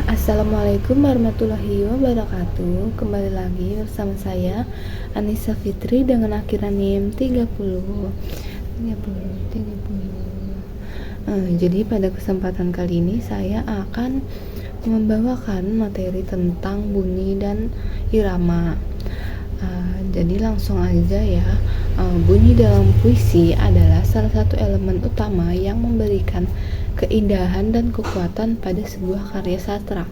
Assalamualaikum warahmatullahi wabarakatuh. Kembali lagi bersama saya Anissa Fitri dengan akhiran NIM 30. Jadi pada kesempatan kali ini saya akan membawakan materi tentang bunyi dan irama. Jadi langsung aja ya. Bunyi dalam puisi adalah salah satu elemen utama yang memberikan keindahan dan kekuatan pada sebuah karya sastra.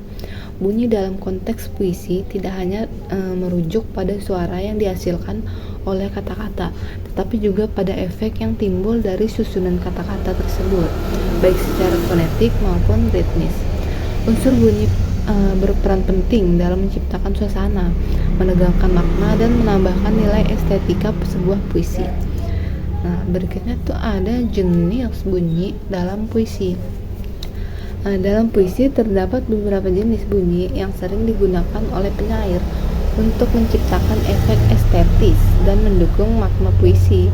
Bunyi dalam konteks puisi tidak hanya merujuk pada suara yang dihasilkan oleh kata-kata, tetapi juga pada efek yang timbul dari susunan kata-kata tersebut, baik secara fonetik maupun ritmis. Unsur bunyi berperan penting dalam menciptakan suasana, menegangkan makna, dan menambahkan nilai estetika sebuah puisi. Nah, berikutnya tuh ada jenis bunyi dalam puisi. Dalam puisi terdapat beberapa jenis bunyi yang sering digunakan oleh penyair untuk menciptakan efek estetis dan mendukung makna puisi.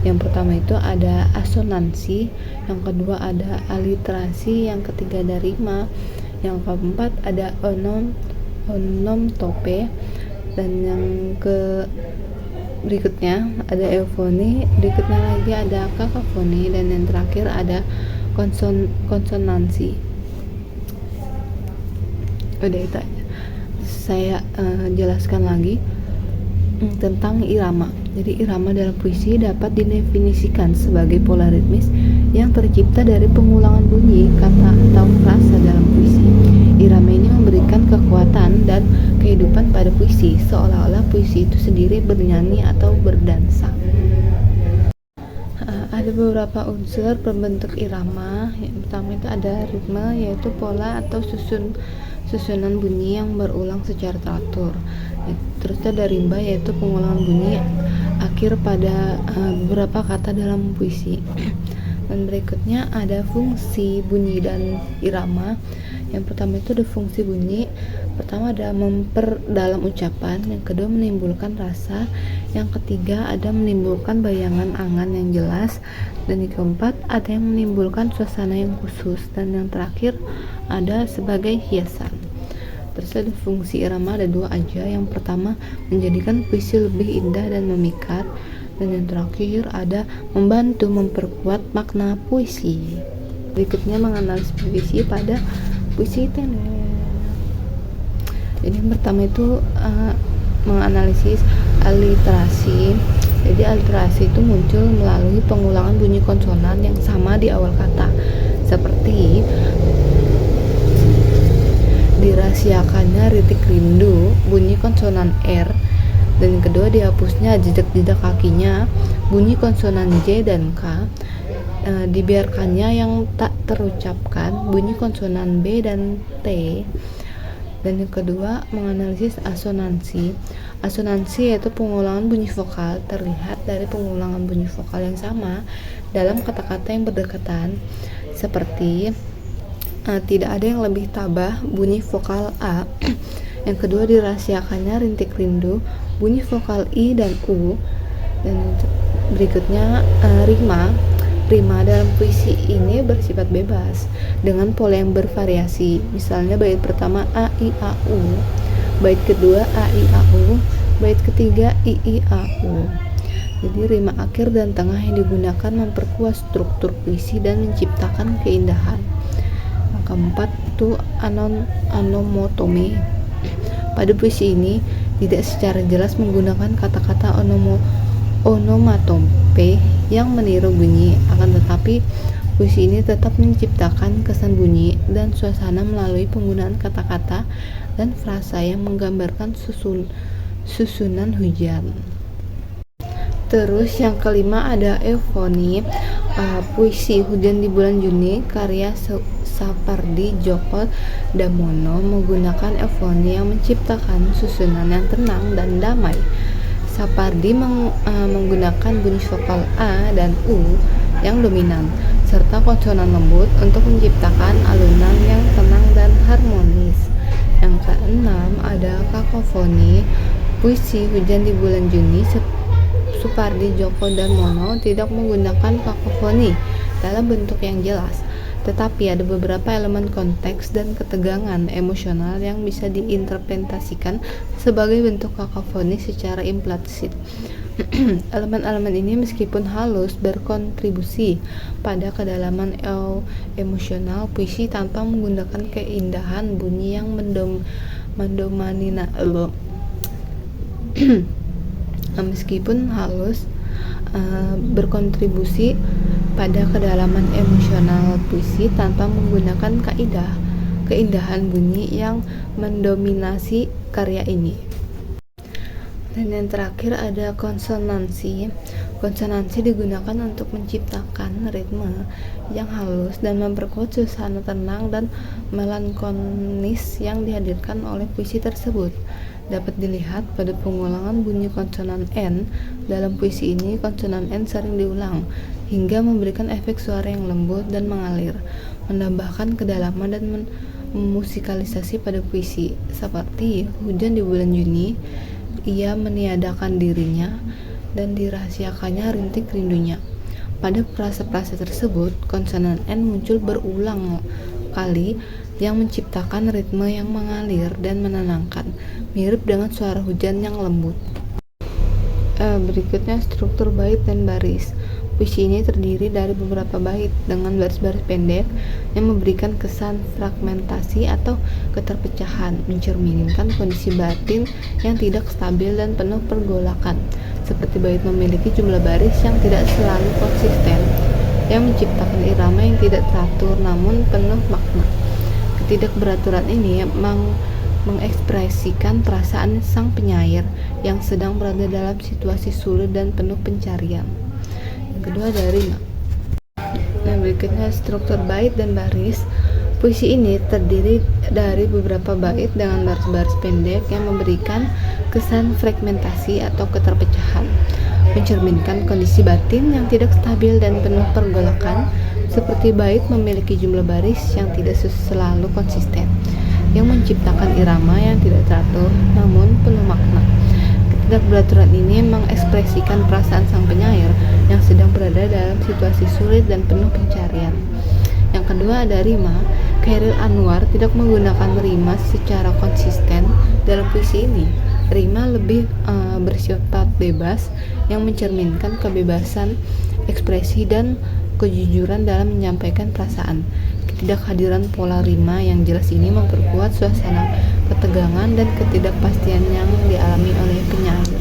Yang pertama itu ada asonansi, yang kedua ada aliterasi, yang ketiga ada rima, yang keempat ada onomatope, dan yang berikutnya ada eufoni, berikutnya lagi ada kakafoni, dan yang terakhir ada konsonansi. Udah itu aja. Saya jelaskan lagi tentang irama. Jadi irama dalam puisi dapat didefinisikan sebagai pola ritmis yang tercipta dari pengulangan bunyi, kata atau frasa dalam puisi. Irama ini memberikan kekuatan dan kehidupan pada puisi, seolah-olah puisi itu sendiri bernyanyi atau berdansa. Ada beberapa unsur pembentuk irama. Yang pertama itu ada ritme, yaitu pola atau susunan bunyi yang berulang secara teratur. Terus ada rimba, yaitu pengulangan bunyi akhir pada beberapa kata dalam puisi. Dan berikutnya ada fungsi bunyi dan irama. Yang pertama itu ada fungsi bunyi. Pertama ada memperdalam ucapan, yang kedua menimbulkan rasa, yang ketiga ada menimbulkan bayangan angan yang jelas, dan yang keempat ada yang menimbulkan suasana yang khusus, dan yang terakhir ada sebagai hiasan. Terus ada fungsi irama, ada dua aja. Yang pertama menjadikan puisi lebih indah dan memikat, dan yang terakhir ada membantu memperkuat makna puisi. Berikutnya menganalisis puisi pada puisi tender. Jadi yang pertama itu menganalisis aliterasi. Jadi aliterasi itu muncul melalui pengulangan bunyi konsonan yang sama di awal kata, seperti dirahasiakannya ritik rindu, bunyi konsonan R, dan kedua dihapusnya jejak-jejak kakinya, bunyi konsonan J dan K, dibiarkannya yang tak terucapkan, bunyi konsonan B dan T. Dan yang kedua menganalisis asonansi. Asonansi yaitu pengulangan bunyi vokal, terlihat dari pengulangan bunyi vokal yang sama dalam kata-kata yang berdekatan, seperti tidak ada yang lebih tabah, bunyi vokal A. Yang kedua dirahasiakannya rintik rindu, bunyi vokal I dan U. Dan berikutnya rima. Rima dalam puisi ini bersifat bebas dengan pola yang bervariasi. Misalnya bait pertama A I A U, bait kedua A I A U, bait ketiga I I A U. Jadi rima akhir dan tengah yang digunakan memperkuat struktur puisi dan menciptakan keindahan. Yang keempat itu onomatope. Pada puisi ini tidak secara jelas menggunakan kata-kata onomatope yang meniru bunyi, akan tetapi puisi ini tetap menciptakan kesan bunyi dan suasana melalui penggunaan kata-kata dan frasa yang menggambarkan susunan hujan. Terus yang kelima ada eufoni. Puisi Hujan di Bulan Juni karya Sapardi Djoko Damono menggunakan eufoni yang menciptakan susunan yang tenang dan damai. Sapardi menggunakan bunyi vokal A dan U yang dominan, serta konsonan lembut untuk menciptakan alunan yang tenang dan harmonis. Yang keenam ada kakofoni. Puisi Hujan di Bulan Juni Supardi, Djoko, dan Mono tidak menggunakan kakofoni dalam bentuk yang jelas, tetapi ada beberapa elemen konteks dan ketegangan emosional yang bisa diinterpretasikan sebagai bentuk kakofoni secara implisit. Elemen-elemen ini meskipun halus berkontribusi pada kedalaman emosional puisi tanpa menggunakan keindahan bunyi yang meskipun halus berkontribusi pada kedalaman emosional puisi tanpa menggunakan keindahan bunyi yang mendominasi karya ini. Dan yang terakhir ada konsonansi. Konsonansi digunakan untuk menciptakan ritme yang halus dan memperkuat suasana tenang dan melankolis yang dihadirkan oleh puisi tersebut. Dapat dilihat pada pengulangan bunyi konsonan N. Dalam puisi ini, konsonan N sering diulang hingga memberikan efek suara yang lembut dan mengalir, menambahkan kedalaman dan musikalisasi pada puisi. Seperti hujan di bulan Juni, ia meniadakan dirinya dan dirahasiakannya rintik rindunya. Pada frase-frase tersebut, konsonan N muncul berulang kali yang menciptakan ritme yang mengalir dan menenangkan, mirip dengan suara hujan yang lembut. Berikutnya struktur bait dan baris. Puisi ini terdiri dari beberapa bait dengan baris-baris pendek yang memberikan kesan fragmentasi atau keterpecahan, mencerminkan kondisi batin yang tidak stabil dan penuh pergolakan. Seperti bait memiliki jumlah baris yang tidak selalu konsisten, yang menciptakan irama yang tidak teratur namun penuh makna. Ketidakberaturan ini mengekspresikan perasaan sang penyair yang sedang berada dalam situasi sulit dan penuh pencarian. Yang kedua ada rima. Berikutnya struktur bait dan baris. Puisi ini terdiri dari beberapa bait dengan baris-baris pendek yang memberikan kesan fragmentasi atau keterpecahan, mencerminkan kondisi batin yang tidak stabil dan penuh pergolakan. Seperti bait memiliki jumlah baris yang tidak selalu konsisten, yang menciptakan irama yang tidak teratur namun penuh makna. Ketidakberaturan ini mengekspresikan perasaan sang penyair yang sedang berada dalam situasi sulit dan penuh pencarian. Yang kedua ada rima. Chairil Anwar tidak menggunakan rima secara konsisten dalam puisi ini. Rima lebih bersifat bebas yang mencerminkan kebebasan ekspresi dan kejujuran dalam menyampaikan perasaan. Ketidakhadiran pola rima yang jelas ini memperkuat suasana ketegangan dan ketidakpastian yang dialami oleh penyair.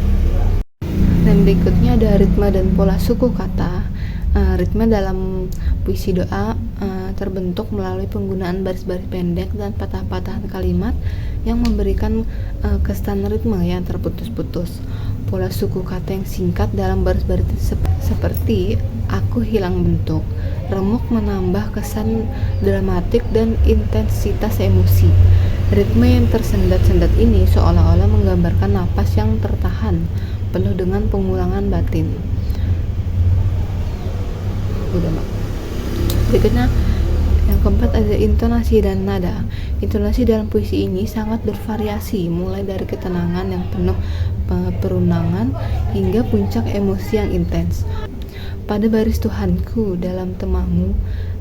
Dan berikutnya ada ritme dan pola suku kata. Ritme dalam puisi doa terbentuk melalui penggunaan baris-baris pendek dan patah-patahan kalimat yang memberikan kesan ritme yang terputus-putus. Pola suku kata yang singkat dalam baris-baris seperti aku hilang bentuk, remuk menambah kesan dramatik dan intensitas emosi. Ritme yang tersendat-sendat ini seolah-olah menggambarkan napas yang tertahan, penuh dengan pengulangan batin. Berikutnya yang keempat ada intonasi dan nada. Intonasi dalam puisi ini sangat bervariasi, mulai dari ketenangan yang penuh perundangan hingga puncak emosi yang intens. Pada baris Tuhanku dalam temamu,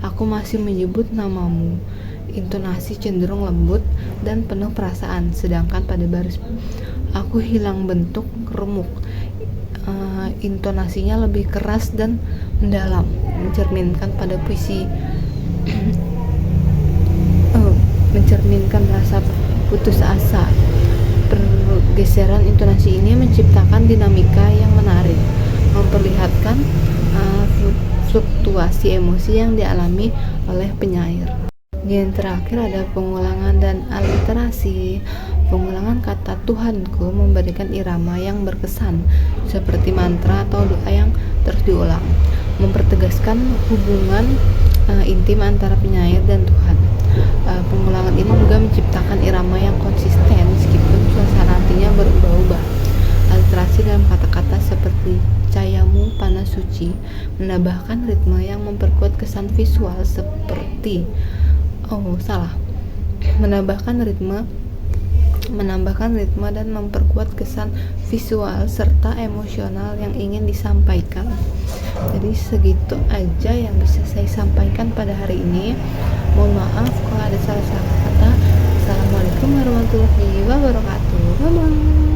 aku masih menyebut namamu. Intonasi cenderung lembut dan penuh perasaan, sedangkan pada baris aku hilang bentuk remuk, intonasinya lebih keras dan mendalam, mencerminkan pada puisi mencerminkan rasa putus asa. Pergeseran intonasi ini menciptakan dinamika yang menarik, memperlihatkan fluktuasi emosi yang dialami oleh penyair. Yang terakhir ada pengulangan dan aliterasi. Pengulangan kata Tuhanku memberikan irama yang berkesan, seperti mantra atau doa yang terus diulang, mempertegaskan hubungan intim antara penyair dan Tuhan. Pengulangan ini juga menciptakan irama yang konsisten meskipun suasana hatinya berubah-ubah. Aliterasi dalam kata-kata seperti cahayamu panas suci menambahkan ritme yang memperkuat kesan visual seperti menambahkan ritme menambahkan ritme dan memperkuat kesan visual serta emosional yang ingin disampaikan. Jadi segitu aja yang bisa saya sampaikan pada hari ini. Mohon maaf kalau ada salah-salah kata. Assalamualaikum warahmatullahi wabarakatuh. Bye bye.